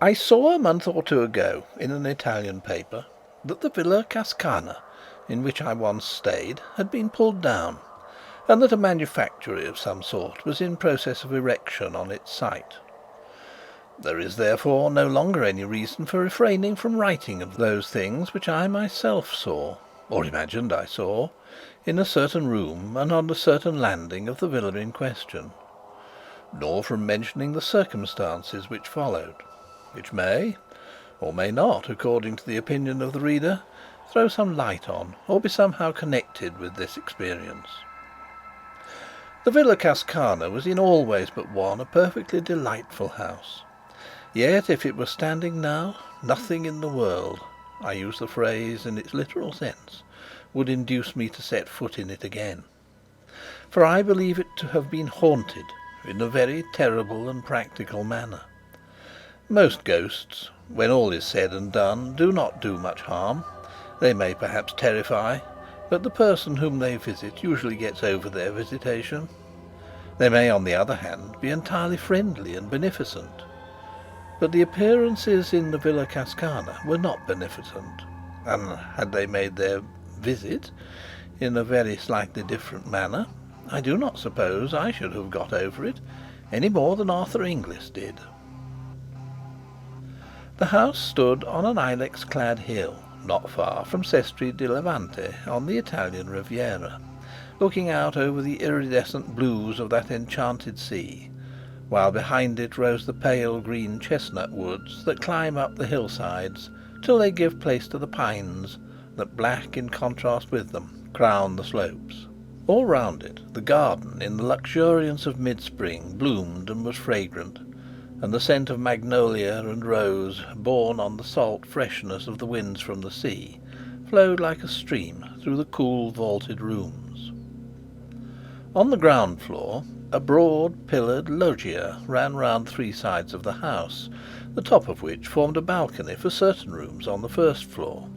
I saw a month or two ago in an Italian paper that the Villa Cascana, in which I once stayed, had been pulled down, and that a manufactory of some sort was in process of erection on its site. There is therefore no longer any reason for refraining from writing of those things which I myself saw, or imagined I saw, in a certain room and on a certain landing of the villa in question, nor from mentioning the circumstances which followed, which may, or may not, according to the opinion of the reader, throw some light on, or be somehow connected with this experience. The Villa Cascana was in all ways but one a perfectly delightful house. Yet if it were standing now, nothing in the world, I use the phrase in its literal sense, would induce me to set foot in it again. For I believe it to have been haunted in a very terrible and practical manner. Most ghosts, when all is said and done, do not do much harm. They may perhaps terrify, but the person whom they visit usually gets over their visitation. They may, on the other hand, be entirely friendly and beneficent. But the appearances in the Villa Cascana were not beneficent, and had they made their visit in a very slightly different manner, I do not suppose I should have got over it any more than Arthur Inglis did. The house stood on an ilex-clad hill, not far from Sestri di Levante, on the Italian Riviera, looking out over the iridescent blues of that enchanted sea, while behind it rose the pale green chestnut woods that climb up the hillsides till they give place to the pines that, black in contrast with them, crown the slopes. All round it, the garden, in the luxuriance of mid-spring, bloomed and was fragrant, and the scent of magnolia and rose, borne on the salt freshness of the winds from the sea, flowed like a stream through the cool vaulted rooms. On the ground floor, a broad pillared loggia ran round three sides of the house, the top of which formed a balcony for certain rooms on the first floor.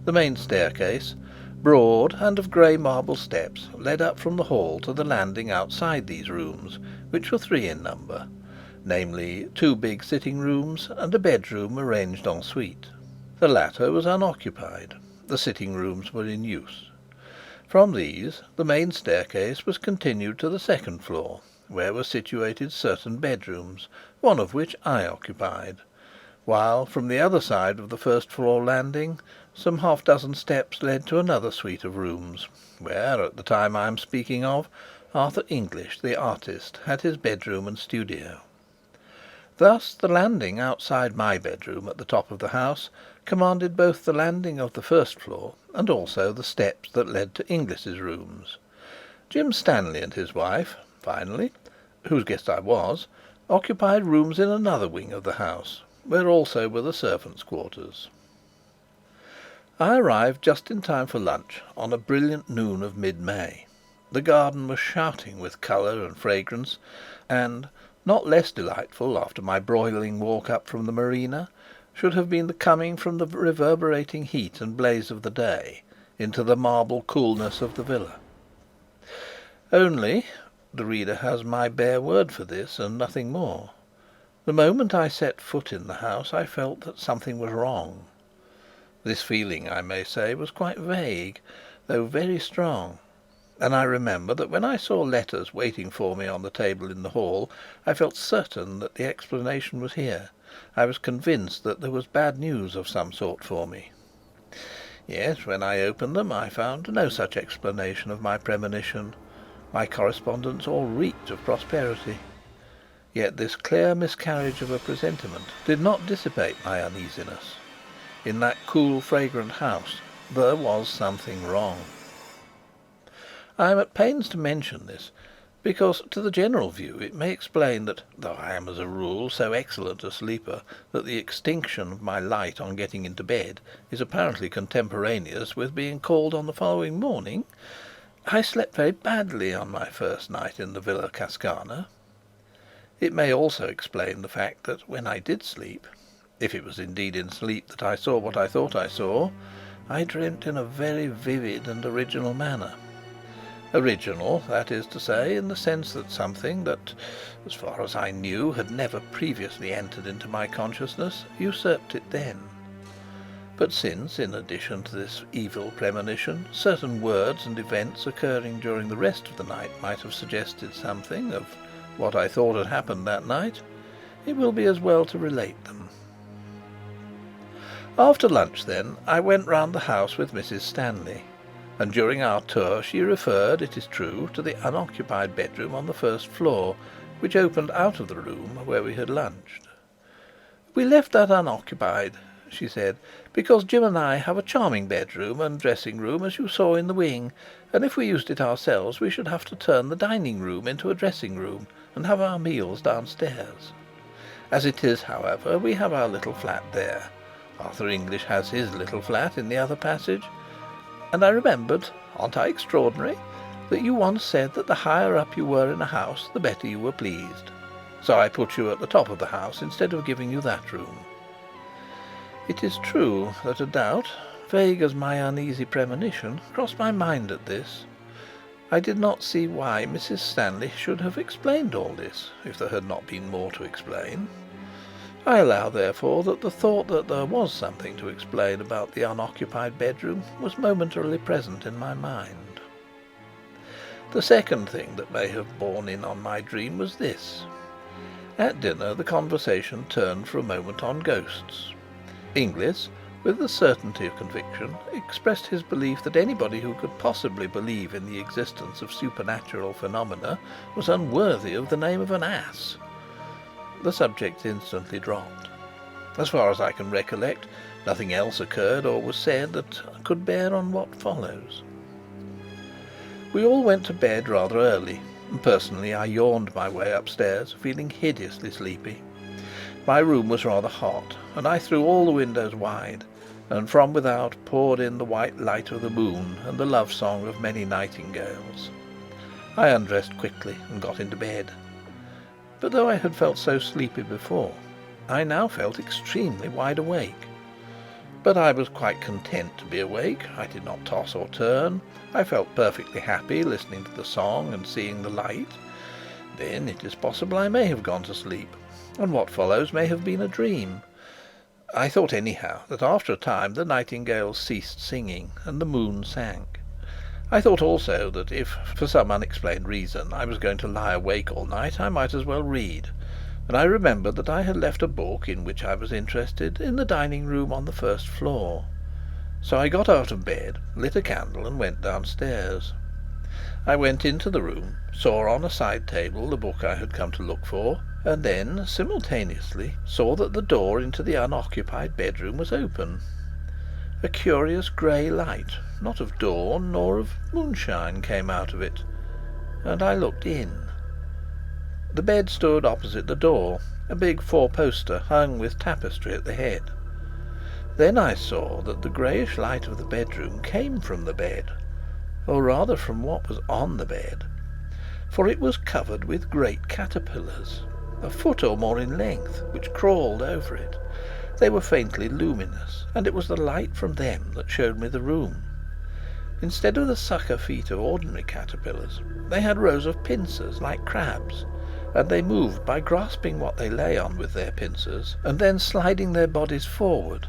The main staircase, broad and of grey marble steps, led up from the hall to the landing outside these rooms, which were three in number, namely, two big sitting rooms and a bedroom arranged en suite. The latter was unoccupied; the sitting rooms were in use. From these the main staircase was continued to the second floor, where were situated certain bedrooms, one of which I occupied, while from the other side of the first floor landing some half-dozen steps led to another suite of rooms, where, at the time I am speaking of, Arthur Inglis, the artist, had his bedroom and studio. Thus the landing outside my bedroom at the top of the house commanded both the landing of the first floor and also the steps that led to Inglis's rooms. Jim Stanley and his wife, finally, whose guest I was, occupied rooms in another wing of the house, where also were the servants' quarters. I arrived just in time for lunch on a brilliant noon of mid-May. The garden was shouting with colour and fragrance, and, not less delightful after my broiling walk up from the marina, should have been the coming from the reverberating heat and blaze of the day into the marble coolness of the villa. Only, the reader has my bare word for this, and nothing more, the moment I set foot in the house I felt that something was wrong. This feeling, I may say, was quite vague, though very strong, and I remember that when I saw letters waiting for me on the table in the hall, I felt certain that the explanation was here. I was convinced that there was bad news of some sort for me. Yet when I opened them I found no such explanation of my premonition. My correspondence all reeked of prosperity. Yet this clear miscarriage of a presentiment did not dissipate my uneasiness. In that cool, fragrant house there was something wrong. I am at pains to mention this, because to the general view it may explain that, though I am as a rule so excellent a sleeper that the extinction of my light on getting into bed is apparently contemporaneous with being called on the following morning, I slept very badly on my first night in the Villa Cascana. It may also explain the fact that when I did sleep, if it was indeed in sleep that I saw what I thought I saw, I dreamt in a very vivid and original manner. Original, that is to say, in the sense that something that, as far as I knew, had never previously entered into my consciousness, usurped it then. But since, in addition to this evil premonition, certain words and events occurring during the rest of the night might have suggested something of what I thought had happened that night, it will be as well to relate them. After lunch, then, I went round the house with Mrs. Stanley, and during our tour she referred, it is true, to the unoccupied bedroom on the first floor, which opened out of the room where we had lunched. "We left that unoccupied," she said, "because Jim and I have a charming bedroom and dressing room, as you saw in the wing, and if we used it ourselves we should have to turn the dining room into a dressing room and have our meals downstairs. As it is, however, we have our little flat there. Arthur English has his little flat in the other passage. And I remembered, aren't I extraordinary, that you once said that the higher up you were in a house, the better you were pleased. So I put you at the top of the house instead of giving you that room." It is true that a doubt, vague as my uneasy premonition, crossed my mind at this. I did not see why Mrs. Stanley should have explained all this, if there had not been more to explain. I allow, therefore, that the thought that there was something to explain about the unoccupied bedroom was momentarily present in my mind. The second thing that may have borne in on my dream was this. At dinner the conversation turned for a moment on ghosts. Inglis, with the certainty of conviction, expressed his belief that anybody who could possibly believe in the existence of supernatural phenomena was unworthy of the name of an ass. The subject instantly dropped. As far as I can recollect, nothing else occurred or was said that could bear on what follows. We all went to bed rather early, and personally I yawned my way upstairs, feeling hideously sleepy. My room was rather hot, and I threw all the windows wide, and from without poured in the white light of the moon and the love song of many nightingales. I undressed quickly and got into bed. But though I had felt so sleepy before, I now felt extremely wide awake. But I was quite content to be awake. I did not toss or turn. I felt perfectly happy listening to the song and seeing the light. Then it is possible I may have gone to sleep, and what follows may have been a dream. I thought anyhow that after a time the nightingales ceased singing and the moon sank. I thought also that if, for some unexplained reason, I was going to lie awake all night, I might as well read, and I remembered that I had left a book in which I was interested in the dining room on the first floor. So I got out of bed, lit a candle, and went downstairs. I went into the room, saw on a side table the book I had come to look for, and then, simultaneously, saw that the door into the unoccupied bedroom was open. A curious grey light, not of dawn nor of moonshine, came out of it, and I looked in. The bed stood opposite the door, a big four-poster hung with tapestry at the head. Then I saw that the greyish light of the bedroom came from the bed, or rather from what was on the bed, for it was covered with great caterpillars, a foot or more in length, which crawled over it. They were faintly luminous, and it was the light from them that showed me the room. Instead of the sucker feet of ordinary caterpillars, they had rows of pincers like crabs, and they moved by grasping what they lay on with their pincers, and then sliding their bodies forward.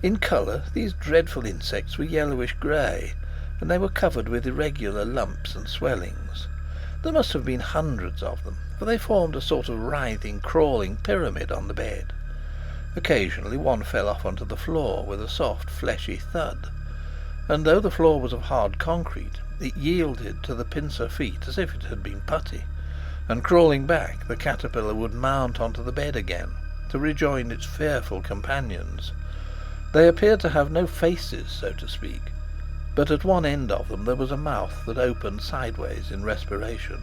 In colour, these dreadful insects were yellowish-grey, and they were covered with irregular lumps and swellings. There must have been hundreds of them, for they formed a sort of writhing, crawling pyramid on the bed. Occasionally one fell off onto the floor with a soft, fleshy thud, and though the floor was of hard concrete, it yielded to the pincer feet as if it had been putty, and crawling back, the caterpillar would mount onto the bed again, to rejoin its fearful companions. They appeared to have no faces, so to speak, but at one end of them there was a mouth that opened sideways in respiration.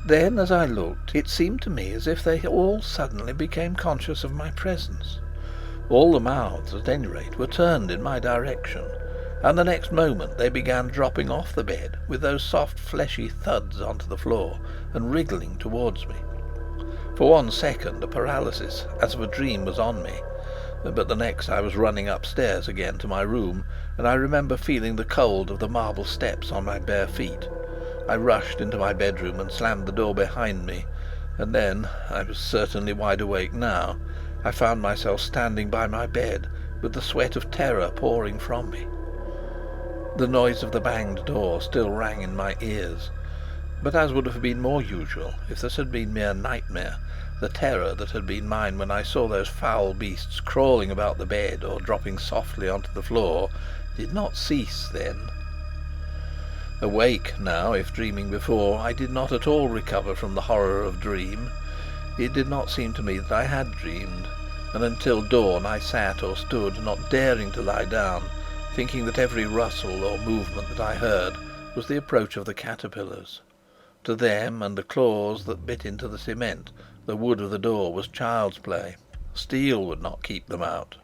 Then, as I looked, it seemed to me as if they all suddenly became conscious of my presence. All the mouths, at any rate, were turned in my direction, and the next moment they began dropping off the bed with those soft fleshy thuds onto the floor and wriggling towards me. For 1 second a paralysis, as of a dream, was on me, but the next I was running upstairs again to my room, and I remember feeling the cold of the marble steps on my bare feet. I rushed into my bedroom and slammed the door behind me, and then, I was certainly wide awake now, I found myself standing by my bed, with the sweat of terror pouring from me. The noise of the banged door still rang in my ears, but, as would have been more usual if this had been mere nightmare, the terror that had been mine when I saw those foul beasts crawling about the bed or dropping softly onto the floor did not cease then. Awake now, if dreaming before, I did not at all recover from the horror of dream. It did not seem to me that I had dreamed, and until dawn I sat or stood, not daring to lie down, thinking that every rustle or movement that I heard was the approach of the caterpillars. To them and the claws that bit into the cement, the wood of the door was child's play. Steel would not keep them out.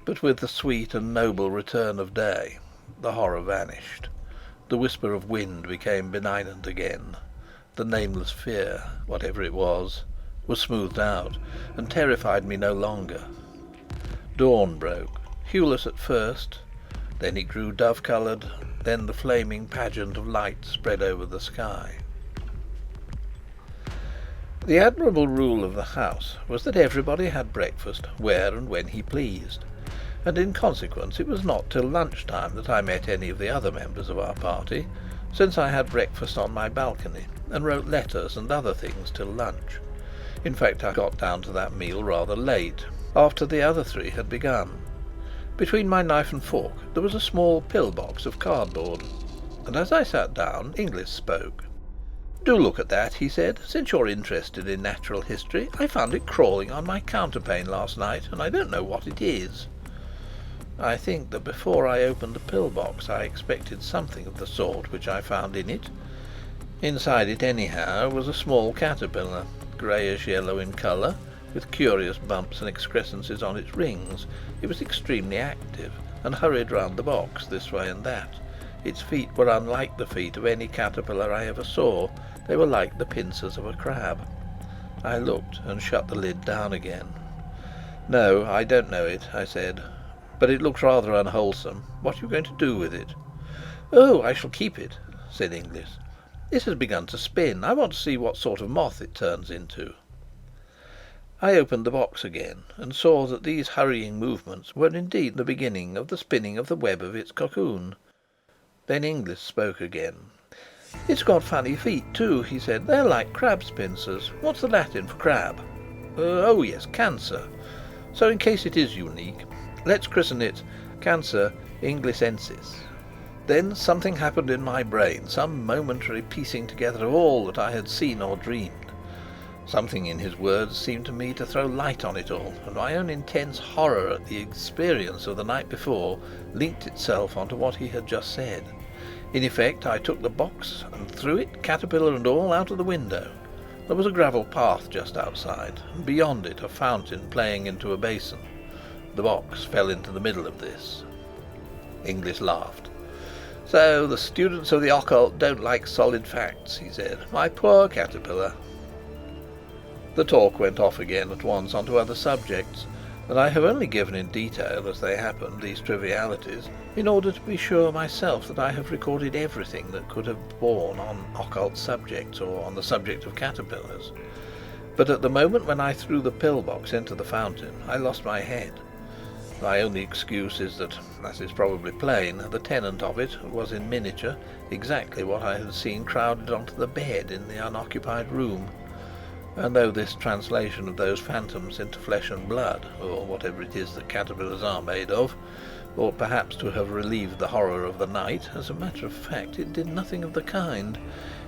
But with the sweet and noble return of day, the horror vanished. The whisper of wind became benignant again. The nameless fear, whatever it was smoothed out, and terrified me no longer. Dawn broke, hueless at first, then it grew dove-coloured, then the flaming pageant of light spread over the sky. The admirable rule of the house was that everybody had breakfast where and when he pleased, and in consequence it was not till lunch-time that I met any of the other members of our party, since I had breakfast on my balcony and wrote letters and other things till lunch. In fact, I got down to that meal rather late, after the other three had begun. Between my knife and fork there was a small pill-box of cardboard, and as I sat down, Inglis spoke. "Do look at that," he said. "Since you're interested in natural history, I found it crawling on my counterpane last night, and I don't know what it is." I think that before I opened the pill-box I expected something of the sort which I found in it. Inside it, anyhow, was a small caterpillar, greyish-yellow in colour, with curious bumps and excrescences on its rings. It was extremely active, and hurried round the box this way and that. Its feet were unlike the feet of any caterpillar I ever saw. They were like the pincers of a crab. I looked and shut the lid down again. "No, I don't know it," I said, "but it looks rather unwholesome. What are you going to do with it?" "Oh, I shall keep it," said Inglis. "It has begun to spin. I want to see what sort of moth it turns into." I opened the box again, and saw that these hurrying movements were indeed the beginning of the spinning of the web of its cocoon. Then Inglis spoke again. "It's got funny feet too," he said. "They're like crab's pincers. What's the Latin for crab?" "Oh yes, Cancer. So in case it is unique, let's christen it Cancer Inglisensis." Then something happened in my brain, some momentary piecing together of all that I had seen or dreamed. Something in his words seemed to me to throw light on it all, and my own intense horror at the experience of the night before linked itself onto what he had just said. In effect, I took the box and threw it, caterpillar and all, out of the window. There was a gravel path just outside, and beyond it a fountain playing into a basin. The box fell into the middle of this. Inglis laughed. "So the students of the occult don't like solid facts," he said. "My poor caterpillar." The talk went off again at once onto other subjects, and I have only given in detail, as they happened, these trivialities, in order to be sure myself that I have recorded everything that could have borne on occult subjects or on the subject of caterpillars. But at the moment when I threw the pill-box into the fountain, I lost my head. My only excuse is that, as is probably plain, the tenant of it was in miniature exactly what I had seen crowded onto the bed in the unoccupied room. And though this translation of those phantoms into flesh and blood, or whatever it is that caterpillars are made of, ought perhaps to have relieved the horror of the night, as a matter of fact it did nothing of the kind.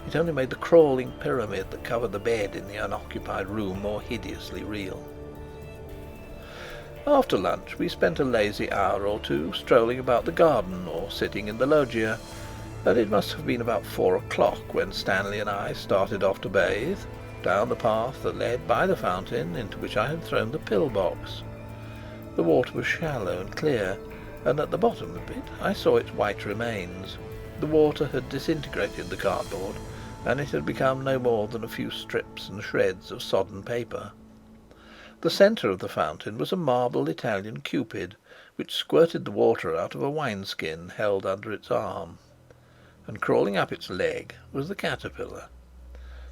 It only made the crawling pyramid that covered the bed in the unoccupied room more hideously real. After lunch we spent a lazy hour or two strolling about the garden or sitting in the loggia, and it must have been about 4 o'clock when Stanley and I started off to bathe, down the path that led by the fountain into which I had thrown the pill-box. The water was shallow and clear, and at the bottom of it I saw its white remains. The water had disintegrated the cardboard, and it had become no more than a few strips and shreds of sodden paper. The centre of the fountain was a marble Italian Cupid, which squirted the water out of a wineskin held under its arm, and crawling up its leg was the caterpillar.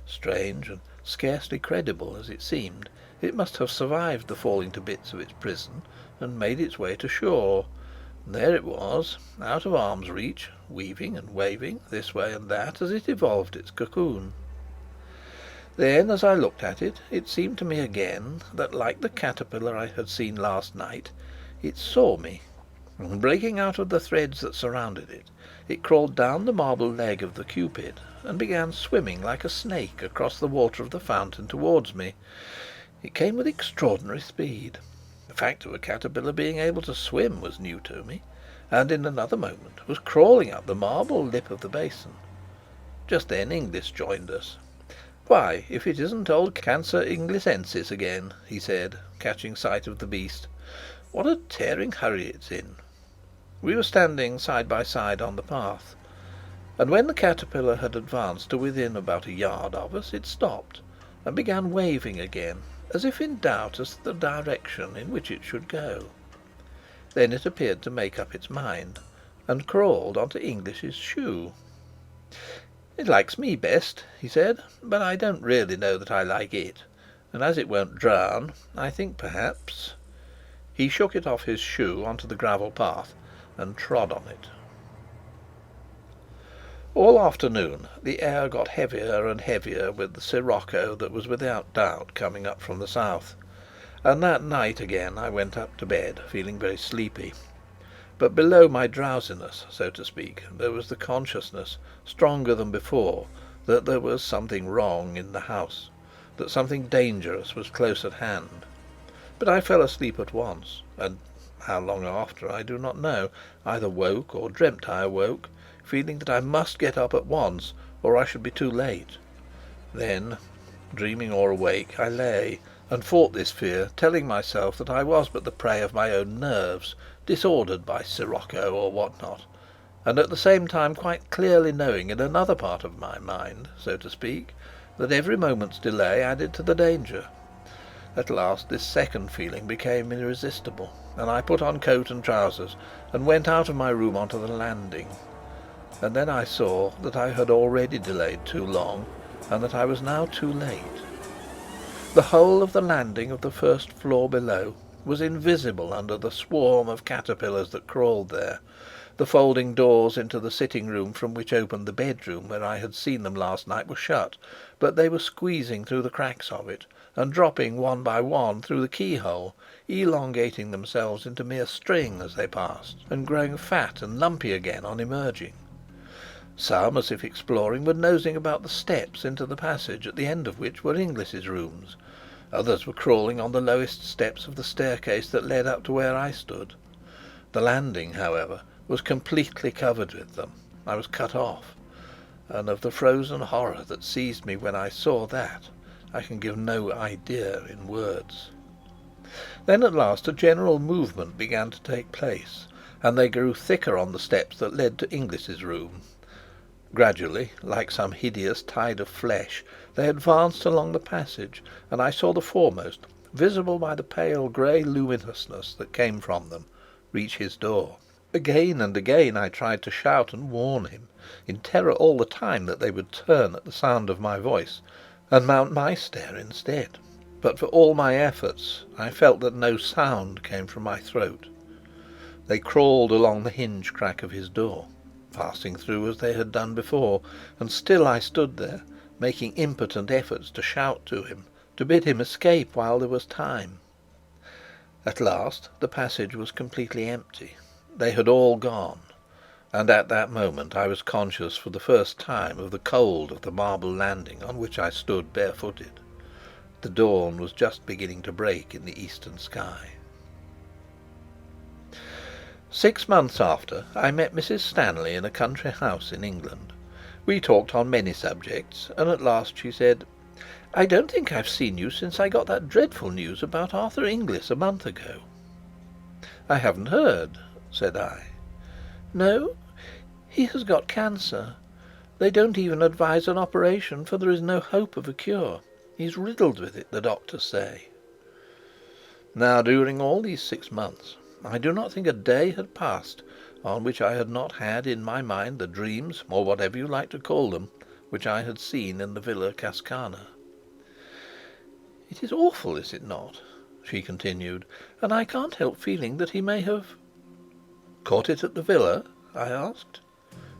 Strange and scarcely credible as it seemed, it must have survived the falling to bits of its prison and made its way to shore. And there it was, out of arm's reach, weaving and waving this way and that as it evolved its cocoon. Then, as I looked at it, it seemed to me again that, like the caterpillar I had seen last night, it saw me, and breaking out of the threads that surrounded it, it crawled down the marble leg of the Cupid and began swimming like a snake across the water of the fountain towards me. It came with extraordinary speed. The fact of a caterpillar being able to swim was new to me, and in another moment was crawling up the marble lip of the basin. Just then Inglis joined us. "Why, if it isn't old Cancer Inglisensis again," he said, catching sight of the beast. "What a tearing hurry it's in!" We were standing side by side on the path, and when the caterpillar had advanced to within about a yard of us, it stopped and began waving again, as if in doubt as to the direction in which it should go. Then it appeared to make up its mind, and crawled onto Inglish's shoe. "It likes me best," he said, "but I don't really know that I like it, and as it won't drown, I think perhaps—" He shook it off his shoe onto the gravel path and trod on it. All afternoon the air got heavier and heavier with the sirocco that was without doubt coming up from the south, and that night again I went up to bed feeling very sleepy. But below my drowsiness, so to speak, there was the consciousness, stronger than before, that there was something wrong in the house, that something dangerous was close at hand. But I fell asleep at once, and how long after I do not know, either woke or dreamt I awoke, feeling that I must get up at once, or I should be too late. Then, dreaming or awake, I lay and fought this fear, telling myself that I was but the prey of my own nerves, disordered by sirocco or what not, and at the same time quite clearly knowing in another part of my mind, so to speak, that every moment's delay added to the danger. At last this second feeling became irresistible, and I put on coat and trousers and went out of my room onto the landing. And then I saw that I had already delayed too long, and that I was now too late. The whole of the landing of the first floor below was invisible under the swarm of caterpillars that crawled there. The folding doors into the sitting-room from which opened the bedroom where I had seen them last night were shut, but they were squeezing through the cracks of it, and dropping one by one through the keyhole, elongating themselves into mere string as they passed, and growing fat and lumpy again on emerging. Some, as if exploring, were nosing about the steps into the passage, at the end of which were Inglis's rooms. Others were crawling on the lowest steps of the staircase that led up to where I stood. The landing, however, was completely covered with them. I was cut off, and of the frozen horror that seized me when I saw that, I can give no idea in words. Then at last a general movement began to take place, and they grew thicker on the steps that led to Inglis's room. Gradually, like some hideous tide of flesh, they advanced along the passage, and I saw the foremost, visible by the pale grey luminousness that came from them, reach his door. Again and again I tried to shout and warn him, in terror all the time that they would turn at the sound of my voice and mount my stair instead. But for all my efforts, I felt that no sound came from my throat. They crawled along the hinge crack of his door, passing through as they had done before, and still I stood there, making impotent efforts to shout to him, to bid him escape while there was time. At last the passage was completely empty. They had all gone, and at that moment I was conscious for the first time of the cold of the marble landing on which I stood barefooted. The dawn was just beginning to break in the eastern sky. 6 months after, I met Mrs. Stanley in a country house in England. We talked on many subjects, and at last she said, "I don't think I've seen you since I got that dreadful news about Arthur Inglis a month ago." "I haven't heard," said I. "No? He has got cancer. They don't even advise an operation, for there is no hope of a cure. He's riddled with it, the doctors say." Now, during all these 6 months, I do not think a day had passed on which I had not had in my mind the dreams, or whatever you like to call them, which I had seen in the Villa Cascana. "It is awful, is it not?" she continued, "and I can't help feeling that he may have—" "Caught it at the villa?" I asked.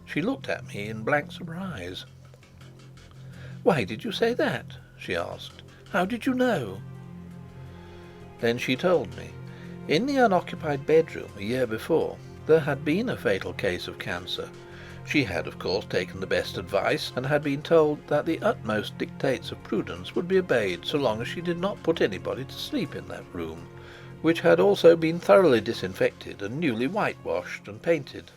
She looked at me in blank surprise. "Why did you say that?" she asked. "How did you know?" Then she told me. In the unoccupied bedroom a year before there had been a fatal case of cancer. She had, of course, taken the best advice, and had been told that the utmost dictates of prudence would be obeyed so long as she did not put anybody to sleep in that room, which had also been thoroughly disinfected and newly whitewashed and painted.